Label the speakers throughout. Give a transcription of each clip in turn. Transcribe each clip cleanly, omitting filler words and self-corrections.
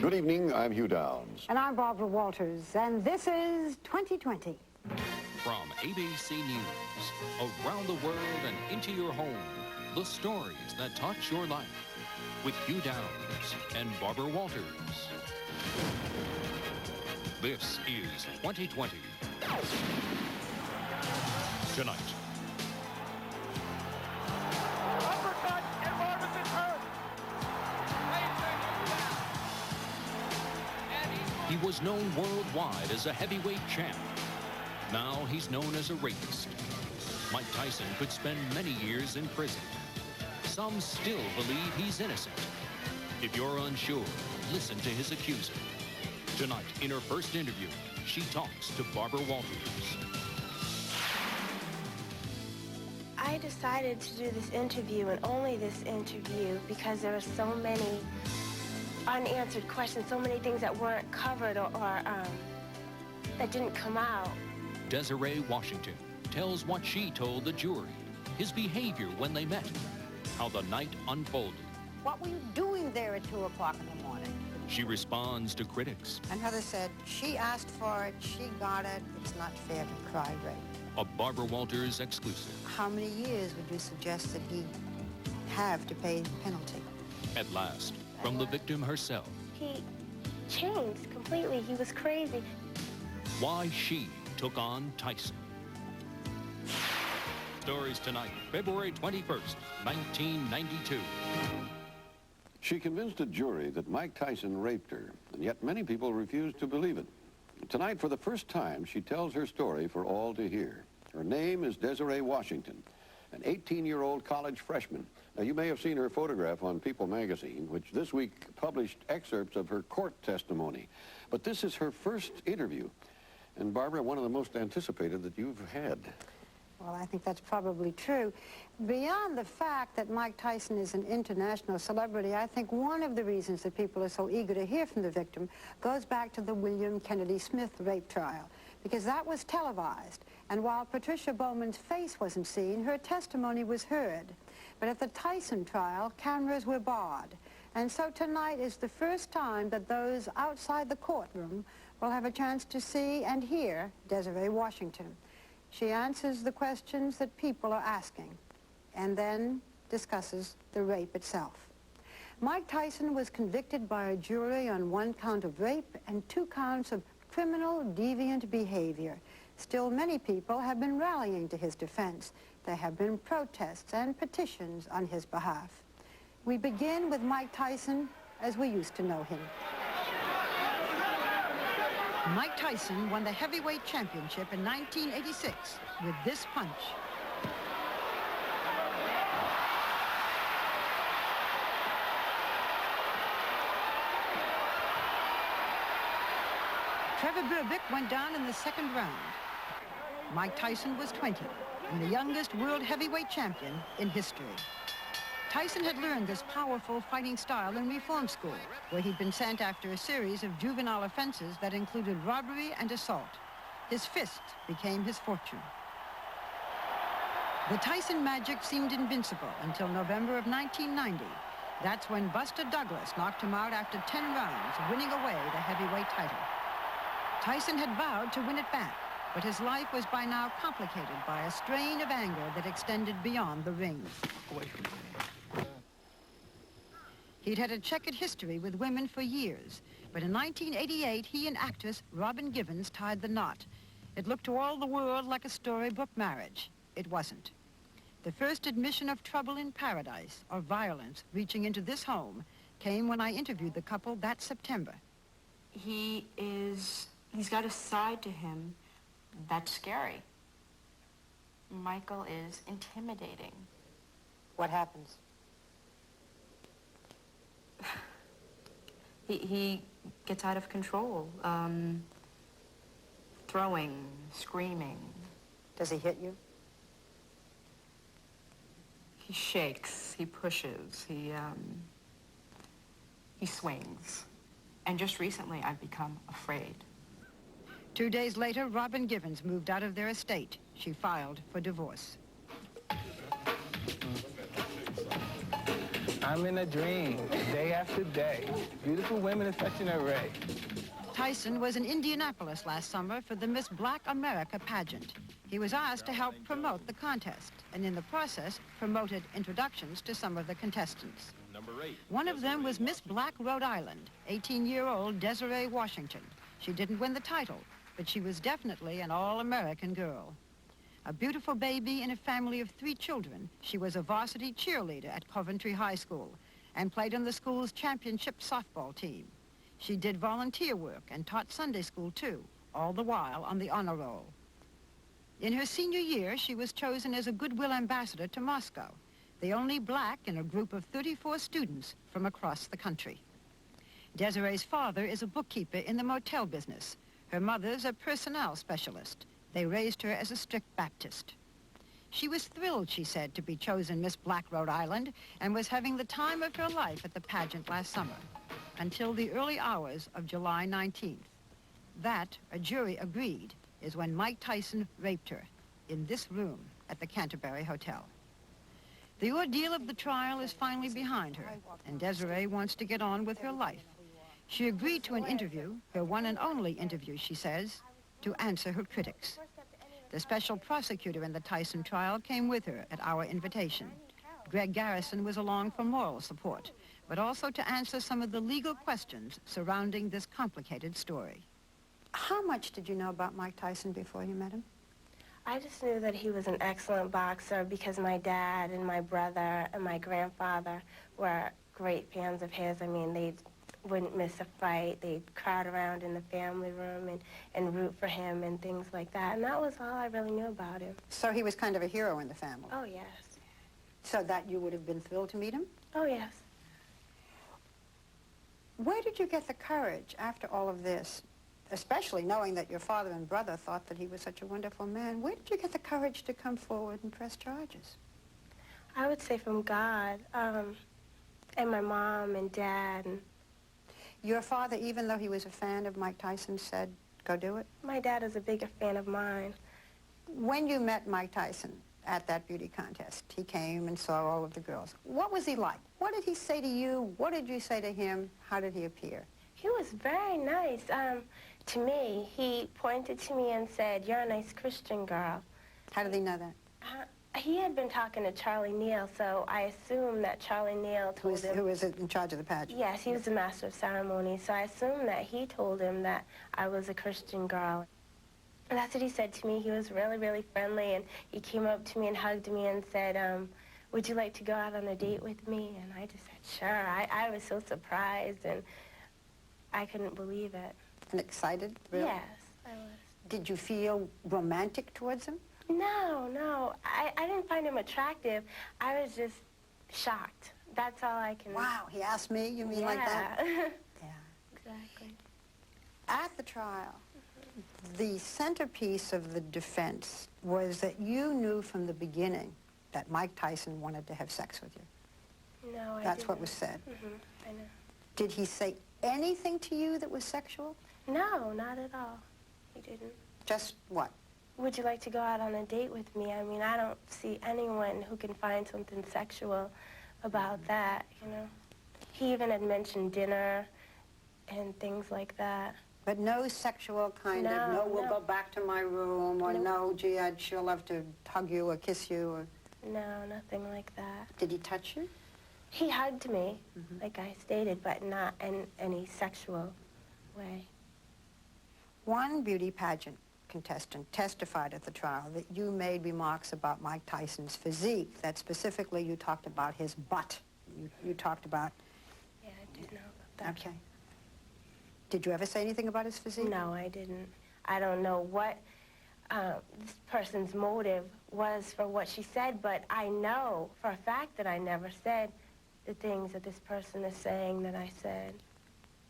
Speaker 1: Good evening, I'm Hugh Downs.
Speaker 2: And I'm Barbara Walters, and this is 2020.
Speaker 3: From ABC News, around the world and into your home, the stories that touch your life with Hugh Downs and Barbara Walters. This is 2020. Tonight.
Speaker 4: Uppercut, and Robinson's hurt.
Speaker 3: He was known worldwide as a heavyweight champ. Now he's known as a rapist. Mike Tyson could spend many years in prison. Some still believe he's innocent. If you're unsure, listen to his accuser. Tonight, in her first interview, she talks to Barbara Walters.
Speaker 5: I decided to do this interview, and only this interview, because there are so many unanswered questions, so many things that weren't covered or that didn't come out.
Speaker 3: Desiree Washington tells what she told the jury, his behavior when they met, how the night unfolded.
Speaker 2: What were you doing there at 2 o'clock in the morning?
Speaker 3: She responds to critics.
Speaker 2: And Heather said, she asked for it, she got it, it's not fair to cry rape.
Speaker 3: A Barbara Walters exclusive.
Speaker 2: How many years would you suggest that he have to pay the penalty?
Speaker 3: At last, from the victim herself.
Speaker 5: He changed completely. He was crazy.
Speaker 3: Why she took on Tyson. Stories tonight, February 21st, 1992.
Speaker 1: She convinced a jury that Mike Tyson raped her, and yet many people refused to believe it. Tonight, for the first time, she tells her story for all to hear. Her name is Desiree Washington, an 18-year-old college freshman. Now, you may have seen her photograph on People magazine, which this week published excerpts of her court testimony. But this is her first interview. And Barbara, one of the most anticipated that you've had.
Speaker 2: Well, I think that's probably true. Beyond the fact that Mike Tyson is an international celebrity, I think one of the reasons that people are so eager to hear from the victim goes back to the William Kennedy Smith rape trial, because that was televised. And while Patricia Bowman's face wasn't seen, her testimony was heard. But at the Tyson trial, cameras were barred. And so tonight is the first time that those outside the courtroom will have a chance to see and hear Desiree Washington. She answers the questions that people are asking and then discusses the rape itself. Mike Tyson was convicted by a jury on 1 count of rape and 2 counts of criminal deviant behavior. Still, many people have been rallying to his defense. There have been protests and petitions on his behalf. We begin with Mike Tyson as we used to know him. Mike Tyson won the heavyweight championship in 1986 with this punch. Trevor Berbick went down in the second round. Mike Tyson was 20 and the youngest world heavyweight champion in history. Tyson had learned this powerful fighting style in reform school, where he'd been sent after a series of juvenile offenses that included robbery and assault. His fists became his fortune. The Tyson magic seemed invincible until November of 1990. That's when Buster Douglas knocked him out after 10 rounds, winning away the heavyweight title. Tyson had vowed to win it back, but his life was by now complicated by a strain of anger that extended beyond the ring. He'd had a checkered history with women for years, but in 1988, he and actress Robin Givens tied the knot. It looked to all the world like a storybook marriage. It wasn't. The first admission of trouble in paradise, or violence, reaching into this home, came when I interviewed the couple that September.
Speaker 6: He's got a side to him that's scary. Michael is intimidating.
Speaker 2: What happens?
Speaker 6: He gets out of control, throwing, screaming.
Speaker 2: Does he hit you?
Speaker 6: He shakes, he pushes, he swings. And just recently, I've become afraid.
Speaker 2: 2 days later, Robin Givens moved out of their estate. She filed for divorce.
Speaker 7: I'm in a dream, day after day. Beautiful women in such an array.
Speaker 2: Tyson was in Indianapolis last summer for the Miss Black America pageant. He was asked to help promote the contest, and in the process, promoted introductions to some of the contestants. One of them was Miss Black Rhode Island, 18-year-old Desiree Washington. She didn't win the title, but she was definitely an all-American girl. A beautiful baby in a family of 3 children, she was a varsity cheerleader at Coventry High School and played on the school's championship softball team. She did volunteer work and taught Sunday school, too, all the while on the honor roll. In her senior year, she was chosen as a goodwill ambassador to Moscow, the only black in a group of 34 students from across the country. Desiree's father is a bookkeeper in the motel business. Her mother's a personnel specialist. They raised her as a strict Baptist. She was thrilled, she said, to be chosen Miss Black Rhode Island and was having the time of her life at the pageant last summer, until the early hours of July 19th. That, a jury agreed, is when Mike Tyson raped her in this room at the Canterbury Hotel. The ordeal of the trial is finally behind her, and Desiree wants to get on with her life. She agreed to an interview, her one and only interview, she says, to answer her critics. The special prosecutor in the Tyson trial came with her at our invitation. Greg Garrison was along for moral support, but also to answer some of the legal questions surrounding this complicated story. How much did you know about Mike Tyson before you met him?
Speaker 5: I just knew that he was an excellent boxer because my dad and my brother and my grandfather were great fans of his. I mean, they wouldn't miss a fight. They'd crowd around in the family room and root for him and things like that. And that was all I really knew about him.
Speaker 2: So he was kind of a hero in the family?
Speaker 5: Oh, yes.
Speaker 2: So that you would have been thrilled to meet him?
Speaker 5: Oh, yes.
Speaker 2: Where did you get the courage after all of this, especially knowing that your father and brother thought that he was such a wonderful man? Where did you get the courage to come forward and press charges?
Speaker 5: I would say from God, and my mom and dad. And
Speaker 2: your father, even though he was a fan of Mike Tyson, said, go do it?
Speaker 5: my dad is a bigger fan of mine.
Speaker 2: When you met Mike Tyson at that beauty contest, he came and saw all of the girls. What was he like? What did he say to you? What did you say to him? How did he appear?
Speaker 5: He was very nice. To me, he pointed to me and said, you're a nice Christian girl.
Speaker 2: How did he know that?
Speaker 5: He had been talking to Charlie Neal, so I assumed that Charlie Neal told him...
Speaker 2: Who was in charge of the pageant?
Speaker 5: Yes, he was the master of ceremonies, so I assumed that he told him that I was a Christian girl. And that's what he said to me. He was really, really friendly, and he came up to me and hugged me and said, would you like to go out on a date with me? And I just said, sure. I was so surprised, and I couldn't believe it.
Speaker 2: And excited? Really?
Speaker 5: Yes, I was.
Speaker 2: Did you feel romantic towards him?
Speaker 5: No. I didn't find him attractive. I was just shocked. That's all I can...
Speaker 2: Wow, he asked me? You mean like that? Yeah.
Speaker 5: Exactly.
Speaker 2: At the trial, the centerpiece of the defense was that you knew from the beginning that Mike Tyson wanted to have sex with you.
Speaker 5: No, I didn't.
Speaker 2: That's what was said.
Speaker 5: I know.
Speaker 2: Did he say anything to you that was sexual?
Speaker 5: No, not at all. He didn't.
Speaker 2: Just what?
Speaker 5: Would you like to go out on a date with me? I mean, I don't see anyone who can find something sexual about that, you know. He even had mentioned dinner and things like that.
Speaker 2: But no sexual kind of, no, we'll go back to my room, or no, gee, I'd sure love to hug you or kiss you, or...
Speaker 5: No, nothing like that.
Speaker 2: Did he touch you?
Speaker 5: He hugged me, like I stated, but not in any sexual way.
Speaker 2: One beauty pageant contestant testified at the trial that you made remarks about Mike Tyson's physique, that specifically you talked about his butt. You talked about...
Speaker 5: Yeah, I did know about that.
Speaker 2: Okay. Did you ever say anything about his physique?
Speaker 5: No, I didn't. I don't know what this person's motive was for what she said, but I know for a fact that I never said the things that this person is saying that I said.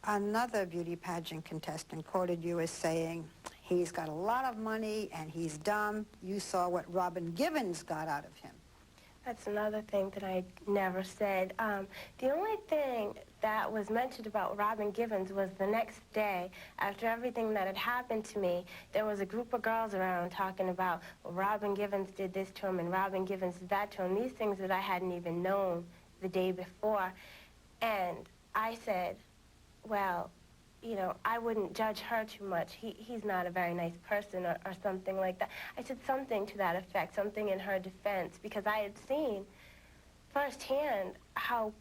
Speaker 2: Another beauty pageant contestant quoted you as saying, he's got a lot of money and he's dumb. You saw what Robin Givens got out of him.
Speaker 5: That's another thing that I never said. The only thing that was mentioned about Robin Givens was the next day, after everything that had happened to me, there was a group of girls around talking about, well, Robin Givens did this to him and Robin Givens did that to him, these things that I hadn't even known the day before. And I said, well, you know, I wouldn't judge her too much. He's not a very nice person or something like that. I said something to that effect, something in her defense, because I had seen firsthand how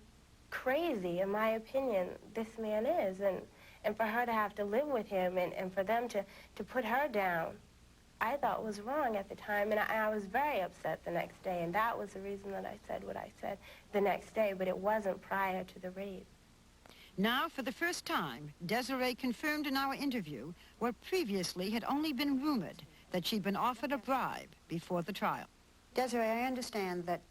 Speaker 5: crazy, in my opinion, this man is. And for her to have to live with him and for them to put her down, I thought was wrong at the time. And I was very upset the next day. And that was the reason that I said what I said the next day. But it wasn't prior to the rape.
Speaker 2: Now, for the first time, Desiree confirmed in our interview what previously had only been rumored, that she'd been offered a bribe before the trial. Desiree, I understand that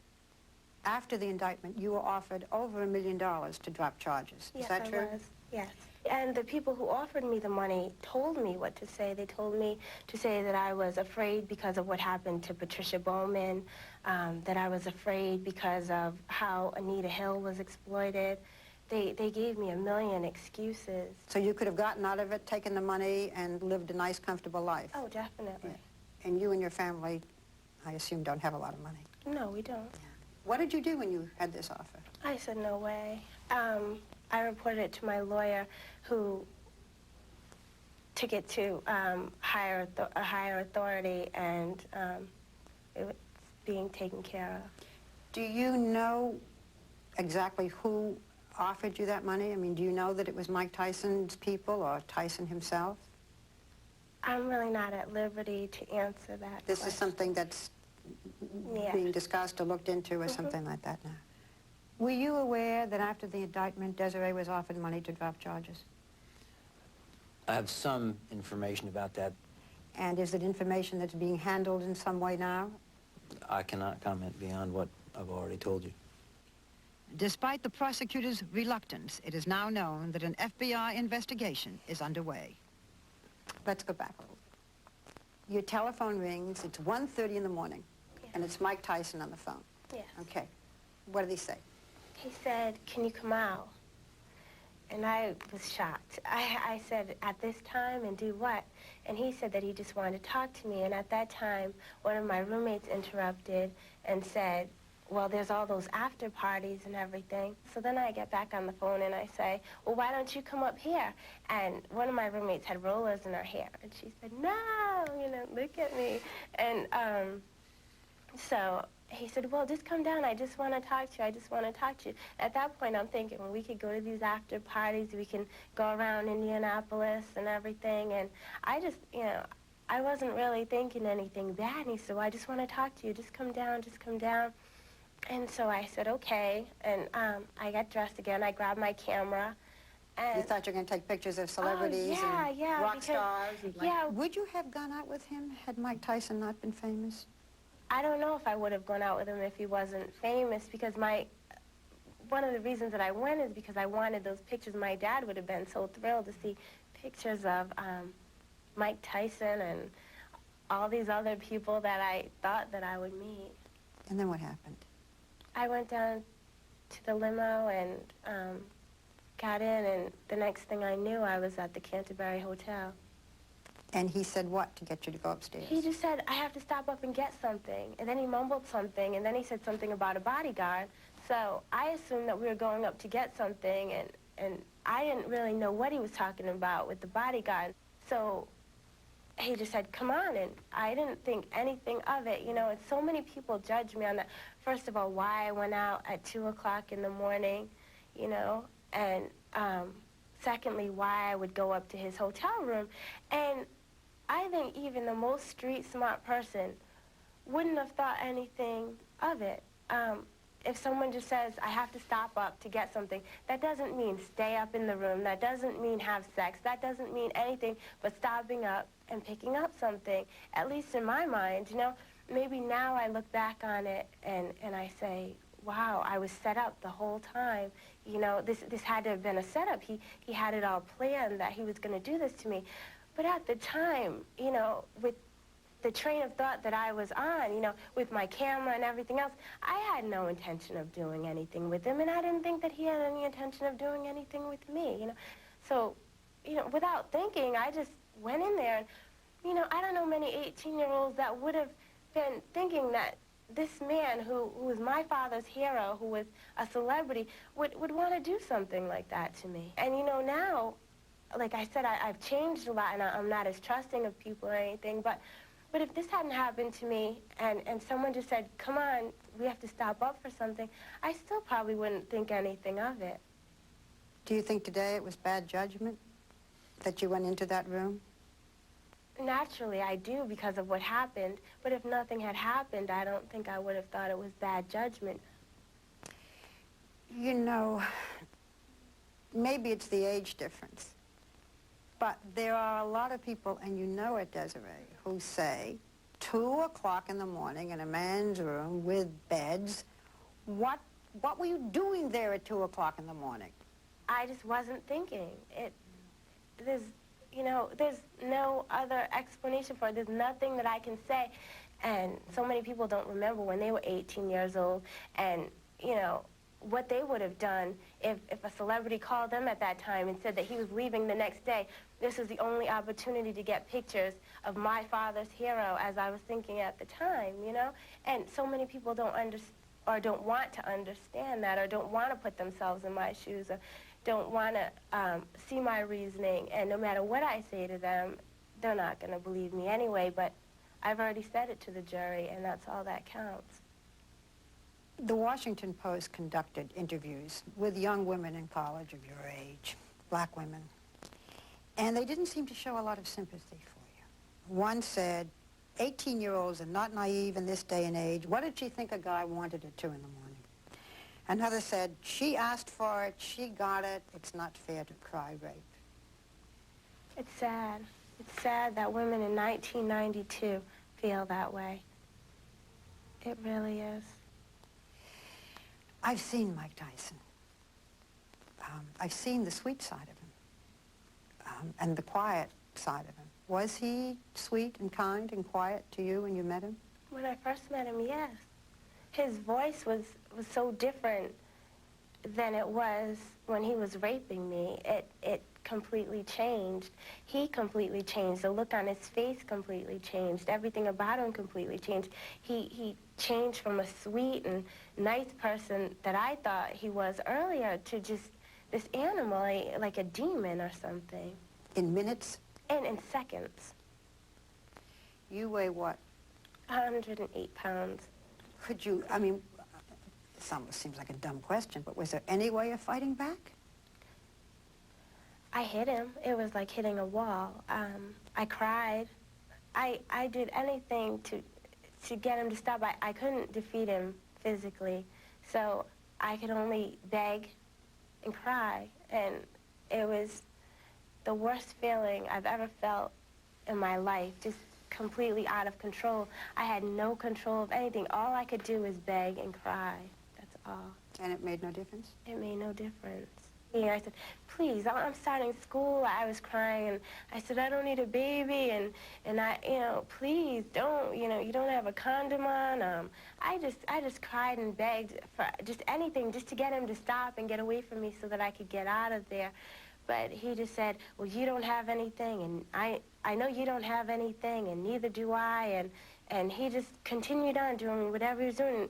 Speaker 2: after the indictment, you were offered over $1 million to drop charges. Is that true?
Speaker 5: Yes, I was. Yes. And the people who offered me the money told me what to say. They told me to say that I was afraid because of what happened to Patricia Bowman, that I was afraid because of how Anita Hill was exploited. They gave me a million excuses.
Speaker 2: So you could have gotten out of it, taken the money, and lived a nice, comfortable life?
Speaker 5: Oh, definitely.
Speaker 2: Yeah. And you and your family, I assume, don't have a lot of money?
Speaker 5: No, we don't.
Speaker 2: Yeah. What did you do when you had this offer?
Speaker 5: I said, no way. I reported it to my lawyer, who took it to a higher authority, and it was being taken care of.
Speaker 2: Do you know exactly who offered you that money? I mean, do you know that it was Mike Tyson's people or Tyson himself?
Speaker 5: I'm really not at liberty to answer that
Speaker 2: This
Speaker 5: question.
Speaker 2: is something that's being discussed or looked into or something like that now. Were you aware that after the indictment, Desiree was offered money to drop charges?
Speaker 8: I have some information about that.
Speaker 2: And is it information that's being handled in some way now?
Speaker 8: I cannot comment beyond what I've already told you.
Speaker 2: Despite the prosecutor's reluctance, it is now known that an FBI investigation is underway. Let's go back a little. Your telephone rings, it's 1:30 in the morning, and it's Mike Tyson on the phone.
Speaker 5: Yes.
Speaker 2: Okay. What did he say?
Speaker 5: He said, can you come out? And I was shocked. I said, at this time, and do what? And he said that he just wanted to talk to me. And at that time, one of my roommates interrupted and said, well, there's all those after parties and everything. So then I get back on the phone and I say, well, why don't you come up here? And one of my roommates had rollers in her hair. And she said, no, you know, look at me. And so he said, well, just come down. I just want to talk to you. I just want to talk to you. At that point, I'm thinking, well, we could go to these after parties. We can go around Indianapolis and everything. And I just, you know, I wasn't really thinking anything bad. And he said, well, I just want to talk to you. Just come down. Just come down. And so I said, okay. And I got dressed again. I grabbed my camera. And
Speaker 2: you thought you were going to take pictures of celebrities and rock stars? And Would you have gone out with him had Mike Tyson not been famous?
Speaker 5: I don't know if I would have gone out with him if he wasn't famous, because one of the reasons that I went is because I wanted those pictures. My dad would have been so thrilled to see pictures of Mike Tyson and all these other people that I thought that I would meet.
Speaker 2: And then what happened?
Speaker 5: I went down to the limo and got in, and the next thing I knew, I was at the Canterbury Hotel.
Speaker 2: And he said what to get you to go upstairs?
Speaker 5: He just said, I have to stop up and get something. And then he mumbled something, and then he said something about a bodyguard. So I assumed that we were going up to get something, and I didn't really know what he was talking about with the bodyguard. So he just said, come on, and I didn't think anything of it, you know, and so many people judge me on that. First of all, why I went out at 2 o'clock in the morning, you know, and secondly, why I would go up to his hotel room. And I think even the most street-smart person wouldn't have thought anything of it. If someone just says, I have to stop up to get something, that doesn't mean stay up in the room. That doesn't mean have sex. That doesn't mean anything but stopping up and picking up something, at least in my mind, you know. Maybe now I look back on it and I say, wow, I was set up the whole time. You know, this had to have been a setup. He had it all planned that he was going to do this to me. But at the time, you know, with the train of thought that I was on, you know, with my camera and everything else, I had no intention of doing anything with him, and I didn't think that he had any intention of doing anything with me, you know. So, you know, without thinking, I just went in there, and, you know, I don't know many 18-year-olds that would have been thinking that this man who was my father's hero, who was a celebrity, would want to do something like that to me. And you know, now, like I said, I've changed a lot, and I'm not as trusting of people or anything, but if this hadn't happened to me and someone just said, come on, we have to stop up for something, I still probably wouldn't think anything of it.
Speaker 2: Do you think today it was bad judgment that you went into that room?
Speaker 5: Naturally, I do because of what happened, but if nothing had happened, I don't think I would have thought it was bad judgment.
Speaker 2: You know, maybe it's the age difference, but there are a lot of people, and you know it, Desiree, who say 2 o'clock in the morning in a man's room with beds, what were you doing there at 2 o'clock in the morning?
Speaker 5: I just wasn't thinking. There's no other explanation for it. There's nothing that I can say. And so many people don't remember when they were 18 years old and, you know, what they would have done if a celebrity called them at that time and said that he was leaving the next day. This was the only opportunity to get pictures of my father's hero, as I was thinking at the time, you know? And so many people don't understand, or don't want to understand that, or don't want to put themselves in my shoes, or don't want to see my reasoning. And no matter what I say to them, they're not going to believe me anyway, but I've already said it to the jury, and that's all that counts.
Speaker 2: The Washington Post conducted interviews with young women in college of your age, black women, and they didn't seem to show a lot of sympathy for you. One said, 18-year-olds are not naive in this day and age. What did she think a guy wanted at 2 in the morning? Another said, she asked for it, she got it, it's not fair to cry rape.
Speaker 5: It's sad. It's sad that women in 1992 feel that way. It really is.
Speaker 2: I've seen Mike Tyson. I've seen the sweet side of him and the quiet side of him. Was he sweet and kind and quiet to you when you met him?
Speaker 5: When I first met him, yes. His voice was so different than it was when he was raping me. It completely changed. He completely changed. The look on his face completely changed. Everything about him completely changed. He changed from a sweet and nice person that I thought he was earlier to just this animal, like a demon or something.
Speaker 2: In minutes?
Speaker 5: In seconds.
Speaker 2: You weigh what?
Speaker 5: 108 pounds.
Speaker 2: Could you, I mean, this almost seems like a dumb question, but was there any way of fighting back?
Speaker 5: I hit him. It was like hitting a wall. I cried. I did anything to get him to stop. I couldn't defeat him physically, so I could only beg and cry, and it was the worst feeling I've ever felt in my life, just completely out of control. I had no control of anything. All I could do was beg and cry. That's all.
Speaker 2: And it made no difference?
Speaker 5: It made no difference. Yeah, I said, please, I'm starting school. I was crying, and I said, I don't need a baby, and I, you know, please don't, you know, you don't have a condom on. I just cried and begged for just anything, just to get him to stop and get away from me so that I could get out of there. But he just said, well, you don't have anything, and I know you don't have anything, and neither do I, and he just continued on doing whatever he was doing.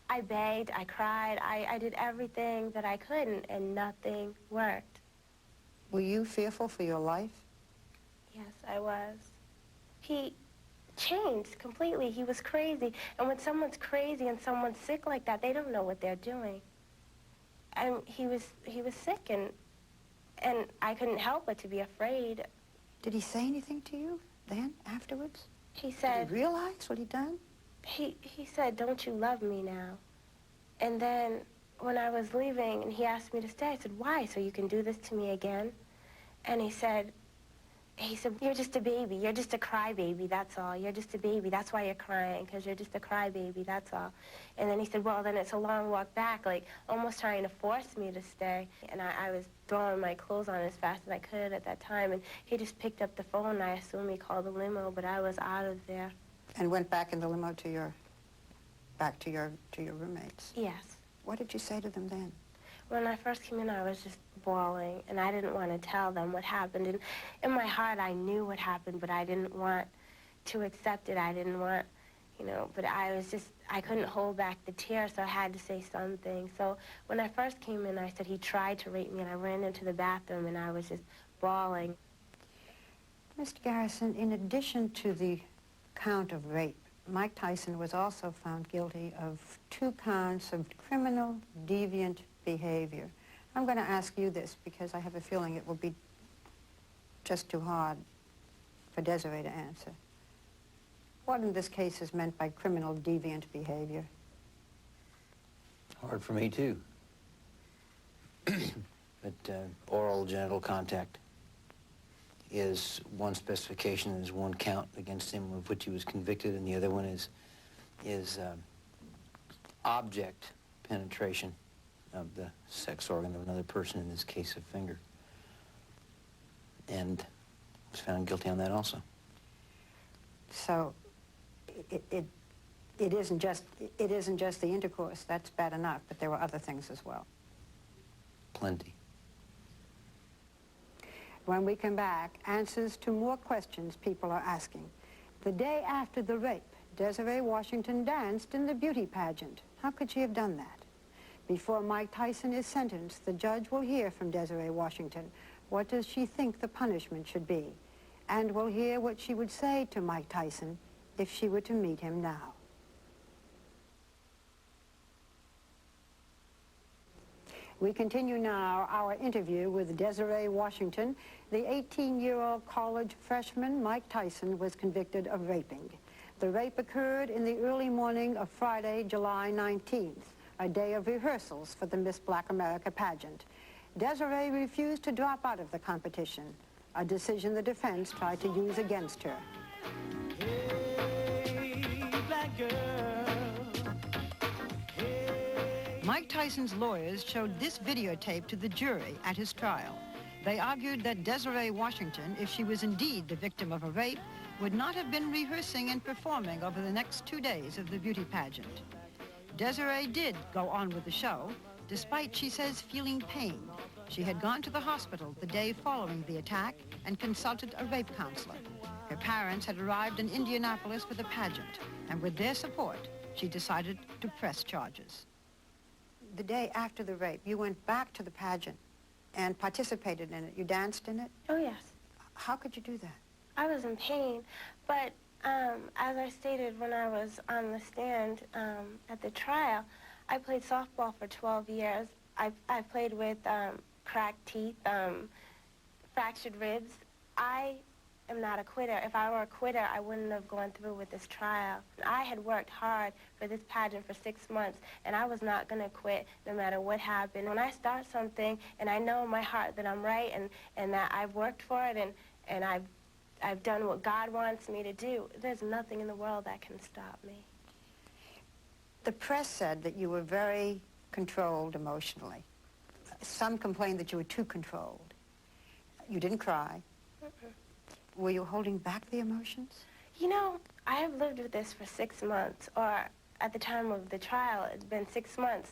Speaker 5: I begged, I cried, I did everything that I could, and nothing worked.
Speaker 2: Were you fearful for your life?
Speaker 5: Yes, I was. He changed completely. He was crazy. And when someone's crazy and someone's sick like that, they don't know what they're doing. And he was sick, and I couldn't help but to be afraid.
Speaker 2: Did he say anything to you then, afterwards?
Speaker 5: He said...
Speaker 2: Did he realize what he'd done?
Speaker 5: He said, don't you love me now? And then when I was leaving and he asked me to stay, I said, why? So you can do this to me again? And he said, you're just a baby. You're just a crybaby, that's all. You're just a baby. That's why you're crying, because you're just a crybaby, that's all. And then he said, well, then it's a long walk back, like almost trying to force me to stay. And I was throwing my clothes on as fast as I could at that time. And he just picked up the phone, and I assume he called the limo, but I was out of there.
Speaker 2: And went back in the limo to your roommates?
Speaker 5: Yes.
Speaker 2: What did you say to them then?
Speaker 5: When I first came in, I was just bawling, and I didn't want to tell them what happened. And in my heart, I knew what happened, but I didn't want to accept it. I didn't want, you know, but I couldn't hold back the tears, so I had to say something. So when I first came in, I said he tried to rape me, and I ran into the bathroom, and I was just bawling.
Speaker 2: Mr. Garrison, in addition to the count of rape, Mike Tyson was also found guilty of 2 counts of criminal deviant behavior. I'm going to ask you this because I have a feeling it will be just too hard for Desiree to answer. What in this case is meant by criminal deviant behavior?
Speaker 8: Hard for me, too. But oral genital contact is one specification, is one count against him of which he was convicted, and the other one is object penetration of the sex organ of another person, in this case a finger. And was found guilty on that also.
Speaker 2: So it isn't just the intercourse. That's bad enough, but there were other things as well.
Speaker 8: Plenty.
Speaker 2: When we come back, answers to more questions people are asking. The day after the rape, Desiree Washington danced in the beauty pageant. How could she have done that? Before Mike Tyson is sentenced, the judge will hear from Desiree Washington. What does she think the punishment should be? And we'll hear what she would say to Mike Tyson if she were to meet him now. We continue now our interview with Desiree Washington. The 18-year-old college freshman, Mike Tyson, was convicted of raping. The rape occurred in the early morning of Friday, July 19th, a day of rehearsals for the Miss Black America pageant. Desiree refused to drop out of the competition, a decision the defense tried to use against her.
Speaker 4: Hey, black girl.
Speaker 2: Mike Tyson's lawyers showed this videotape to the jury at his trial. They argued that Desiree Washington, if she was indeed the victim of a rape, would not have been rehearsing and performing over the next 2 days of the beauty pageant. Desiree did go on with the show, despite, she says, feeling pain. She had gone to the hospital the day following the attack and consulted a rape counselor. Her parents had arrived in Indianapolis for the pageant, and with their support, she decided to press charges. The day after the rape, you went back to the pageant and participated in it. You danced in it?
Speaker 5: Oh, yes.
Speaker 2: How could you do that?
Speaker 5: I was in pain, but as I stated when I was on the stand at the trial, I played softball for 12 years. I played with cracked teeth, fractured ribs. I am not a quitter. If I were a quitter, I wouldn't have gone through with this trial. I had worked hard for this pageant for 6 months, and I was not going to quit no matter what happened. When I start something, and I know in my heart that I'm right and that I've worked for it and I've done what God wants me to do, there's nothing in the world that can stop me.
Speaker 2: The press said that you were very controlled emotionally. Some complained that you were too controlled. You didn't cry.
Speaker 5: Mm-mm.
Speaker 2: Were you holding back the emotions?
Speaker 5: You know, I have lived with this for 6 months, or at the time of the trial, it's been 6 months.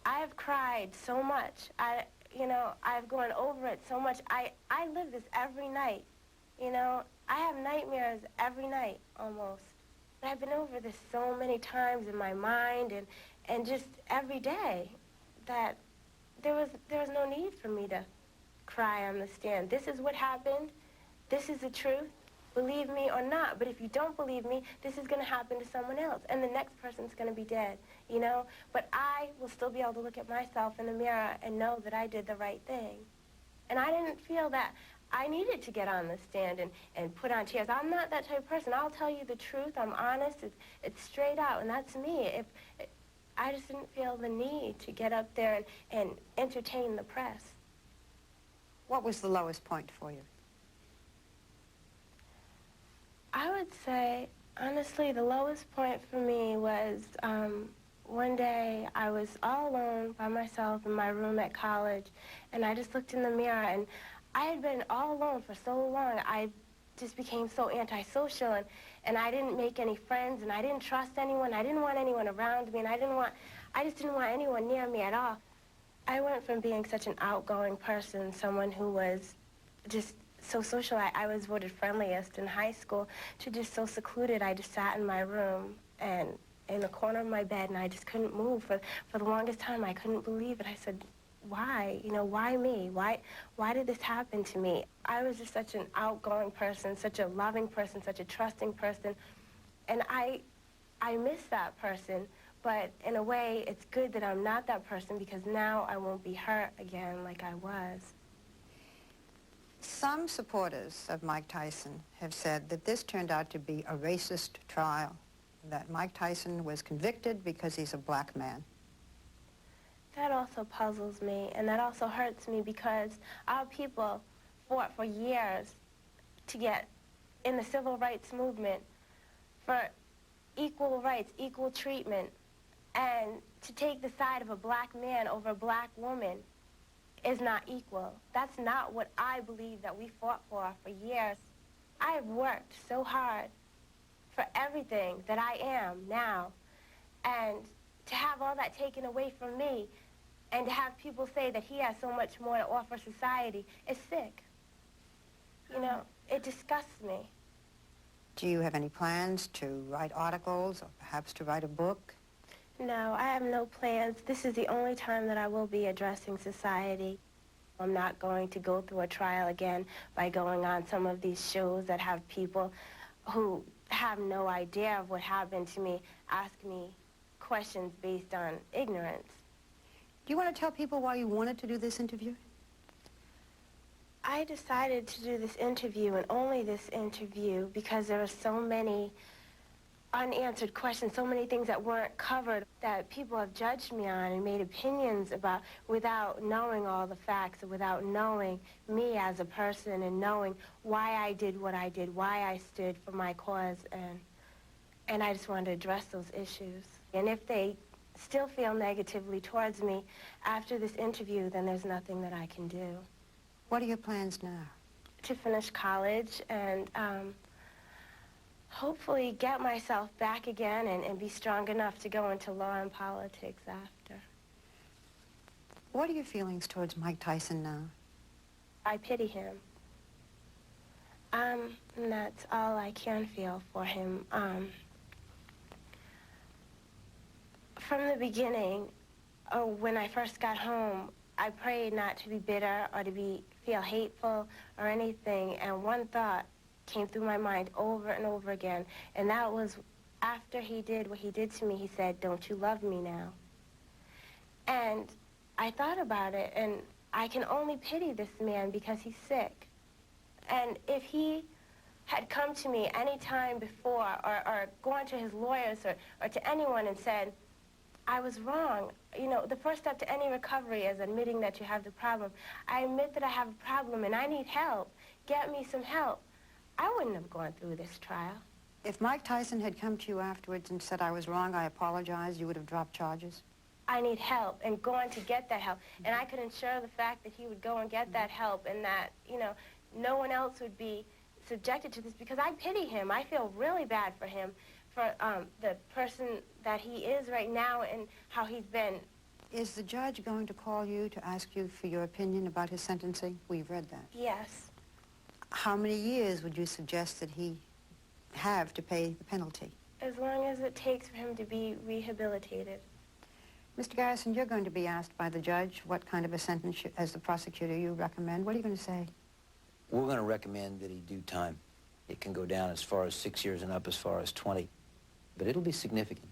Speaker 5: I have cried so much. I've gone over it so much. I live this every night. You know, I have nightmares every night, almost. But I've been over this so many times in my mind and just every day that there was no need for me to cry on the stand. This is what happened. This is the truth. Believe me or not. But if you don't believe me, this is going to happen to someone else. And the next person's going to be dead, you know? But I will still be able to look at myself in the mirror and know that I did the right thing. And I didn't feel that I needed to get on the stand and put on tears. I'm not that type of person. I'll tell you the truth. I'm honest. It's straight out, and that's me. I just didn't feel the need to get up there and entertain the press.
Speaker 2: What was the lowest point for you?
Speaker 5: I would say, honestly, the lowest point for me was one day I was all alone by myself in my room at college, and I just looked in the mirror, and I had been all alone for so long. I just became so antisocial, and I didn't make any friends, and I didn't trust anyone. I didn't want anyone around me, and I just didn't want anyone near me at all. I went from being such an outgoing person, someone who was just so social. I was voted friendliest in high school, to just so secluded. I just sat in my room and in the corner of my bed, and I just couldn't move. For the longest time, I couldn't believe it. I said, why? You know, why me? Why did this happen to me? I was just such an outgoing person, such a loving person, such a trusting person, and I miss that person. But in a way, it's good that I'm not that person, because now I won't be hurt again like I was.
Speaker 2: Some supporters of Mike Tyson have said that this turned out to be a racist trial, that Mike Tyson was convicted because he's a black man.
Speaker 5: That also puzzles me, and that also hurts me, because our people fought for years to get in the civil rights movement for equal rights, equal treatment, and to take the side of a black man over a black woman is not equal. That's not what I believe that we fought for years. I have worked so hard for everything that I am now, and to have all that taken away from me, and to have people say that he has so much more to offer society, is sick. You know, it disgusts me.
Speaker 2: Do you have any plans to write articles or perhaps to write a book?
Speaker 5: No, I have no plans. This is the only time that I will be addressing society. I'm not going to go through a trial again by going on some of these shows that have people who have no idea of what happened to me ask me questions based on ignorance.
Speaker 2: Do you want to tell people why you wanted to do this interview?
Speaker 5: I decided to do this interview, and only this interview, because there are so many unanswered questions, so many things that weren't covered that people have judged me on and made opinions about without knowing all the facts, without knowing me as a person and knowing why I did what I did, why I stood for my cause, and I just wanted to address those issues. And if they still feel negatively towards me after this interview, then there's nothing that I can do.
Speaker 2: What are your plans now?
Speaker 5: To finish college and hopefully get myself back again and be strong enough to go into law and politics after.
Speaker 2: What are your feelings towards Mike Tyson now?
Speaker 5: I pity him. And that's all I can feel for him. From the beginning, when I first got home, I prayed not to be bitter or to feel hateful or anything, and one thought came through my mind over and over again, and that was after he did what he did to me. He said, "Don't you love me now?" And I thought about it, and I can only pity this man because he's sick. And if he had come to me any time before or gone to his lawyers or to anyone and said, "I was wrong," you know, the first step to any recovery is admitting that you have the problem. I admit that I have a problem and I need help. Get me some help. I wouldn't have gone through this trial.
Speaker 2: If Mike Tyson had come to you afterwards and said, "I was wrong, I apologize," you would have dropped charges?
Speaker 5: I need help and going to get that help. And I could ensure the fact that he would go and get that help and that, you know, no one else would be subjected to this, because I pity him. I feel really bad for him, for the person that he is right now and how he's been.
Speaker 2: Is the judge going to call you to ask you for your opinion about his sentencing? We've read that.
Speaker 5: Yes.
Speaker 2: How many years would you suggest that he have to pay the penalty?
Speaker 5: As long as it takes for him to be rehabilitated.
Speaker 2: Mr. Garrison, you're going to be asked by the judge what kind of a sentence, as the prosecutor, you recommend. What are you going to say?
Speaker 8: We're going to recommend that he do time. It can go down as far as 6 years and up as far as 20. But it'll be significant.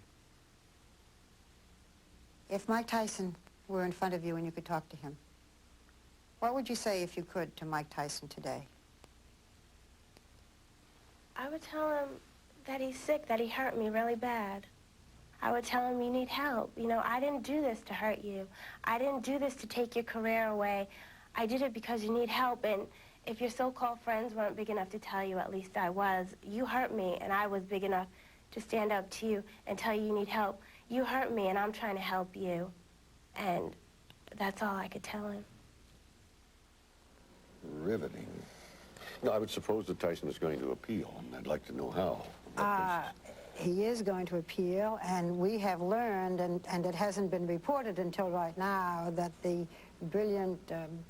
Speaker 2: If Mike Tyson were in front of you and you could talk to him, what would you say, if you could, to Mike Tyson today?
Speaker 5: I would tell him that he's sick, that he hurt me really bad. I would tell him, you need help. You know, I didn't do this to hurt you. I didn't do this to take your career away. I did it because you need help, and if your so-called friends weren't big enough to tell you, at least I was. You hurt me, and I was big enough to stand up to you and tell you you need help. You hurt me, and I'm trying to help you. And that's all I could tell him.
Speaker 1: Riveting. Now, I would suppose that Tyson is going to appeal, and I'd like to know how.
Speaker 2: He is going to appeal, and we have learned, and it hasn't been reported until right now, that the brilliant,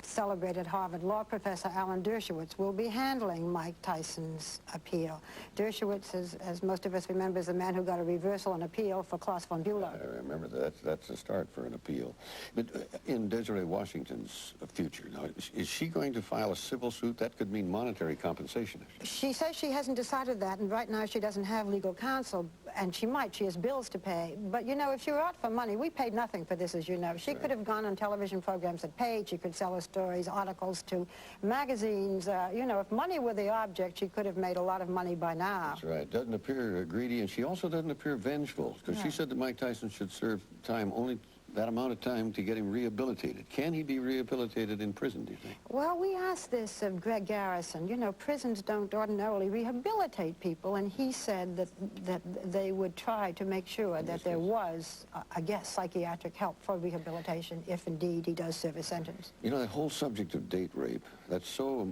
Speaker 2: celebrated Harvard law professor Alan Dershowitz will be handling Mike Tyson's appeal. Dershowitz, as most of us remember, is the man who got a reversal and appeal for Klaus von Bülow.
Speaker 1: I remember that. That's a start for an appeal. But in Desiree Washington's future, now, is she going to file a civil suit? That could mean monetary compensation.
Speaker 2: She says she hasn't decided that, and right now she doesn't have legal counsel, and she might. She has bills to pay. But, you know, if she were out for money, we paid nothing for this, as you know. She could have gone on television programs that paid. She could sell her stories, articles to magazines. You know, if money were the object, she could have made a lot of money by now.
Speaker 1: That's right. Doesn't appear greedy, and she also doesn't appear vengeful, because she said that Mike Tyson should serve time, only that amount of time, to get him rehabilitated. Can he be rehabilitated in prison, do you think?
Speaker 2: Well, we asked this of Greg Garrison. You know, prisons don't ordinarily rehabilitate people, and he said that they would try to make sure that there was, I guess, psychiatric help for rehabilitation if indeed he does serve a sentence.
Speaker 1: You know, the whole subject of date rape, that's so...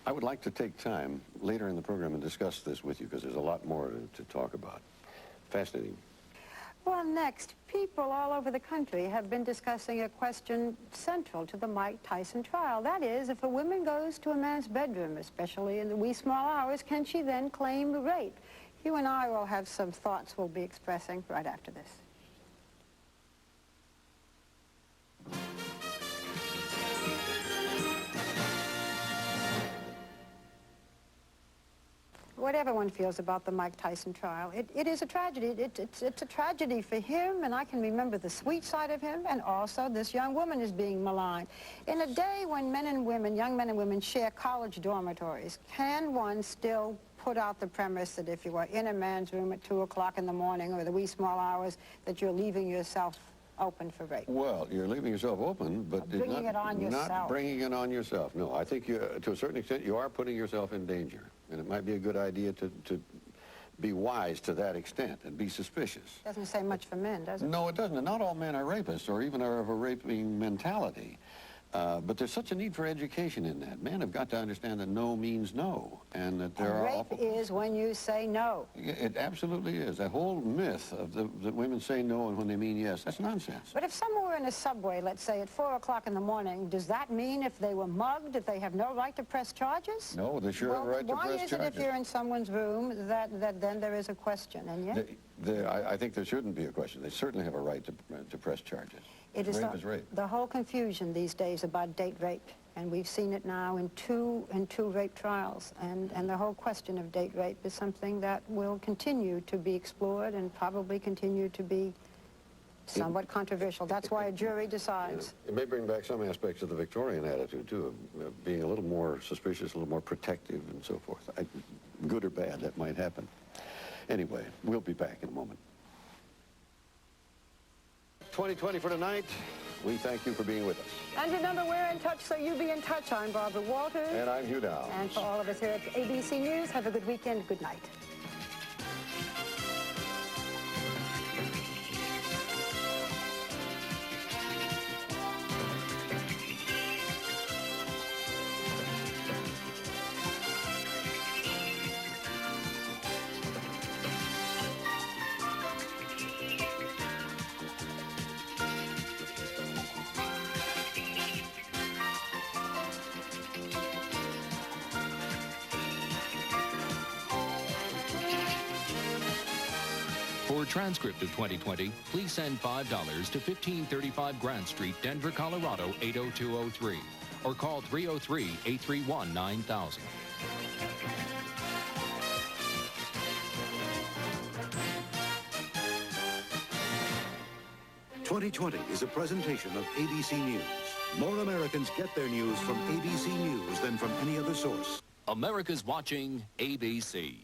Speaker 1: I would like to take time later in the program and discuss this with you, because there's a lot more to talk about. Fascinating.
Speaker 2: Well, next, people all over the country have been discussing a question central to the Mike Tyson trial. That is, if a woman goes to a man's bedroom, especially in the wee small hours, can she then claim rape? You and I will have some thoughts we'll be expressing right after this. What everyone feels about the Mike Tyson trial, it is a tragedy. It's a tragedy for him, and I can remember the sweet side of him, and also this young woman is being maligned. In a day when men and women, young men and women, share college dormitories, can one still put out the premise that if you are in a man's room at 2 o'clock in the morning or the wee small hours, that you're leaving yourself open for rape?
Speaker 1: Well, you're leaving yourself open, but
Speaker 2: bringing it on yourself.
Speaker 1: Not bringing it on yourself. No, I think to a certain extent you are putting yourself in danger, and it might be a good idea to be wise to that extent and be suspicious.
Speaker 2: Doesn't say much for men, does it?
Speaker 1: No, it doesn't. And not all men are rapists or even are of a raping mentality. But there's such a need for education in that. Men have got to understand that no means no, and that there are
Speaker 2: rape is when you say no.
Speaker 1: It absolutely is. That whole myth of that women say no and when they mean yes, that's nonsense.
Speaker 2: But if someone were in a subway, let's say at 4 o'clock in the morning, does that mean if they were mugged that they have no right to press charges?
Speaker 1: No, they sure have a right to press charges.
Speaker 2: Why is it if you're in someone's room that then there is a question? And yet?
Speaker 1: I think there shouldn't be a question. They certainly have a right to press charges.
Speaker 2: It is
Speaker 1: rape is rape.
Speaker 2: The whole confusion these days about date rape, and we've seen it now in two rape trials, and the whole question of date rape is something that will continue to be explored and probably continue to be somewhat controversial. That's why a jury decides.
Speaker 1: It may bring back some aspects of the Victorian attitude, too, of being a little more suspicious, a little more protective, and so forth. Good or bad, that might happen. Anyway, we'll be back in a moment. 2020 for tonight. We thank you for being with us.
Speaker 2: And remember, we're in touch, so you be in touch. I'm Barbara Walters.
Speaker 1: And I'm Hugh Downs.
Speaker 2: And for all of us here at ABC News, have a good weekend. Good night.
Speaker 3: For a transcript of 2020, please send $5 to 1535 Grant Street, Denver, Colorado 80203, or call 303-831-9000.
Speaker 9: "2020 is a presentation of ABC News. More Americans get their news from ABC News than from any other source.
Speaker 3: America's watching ABC.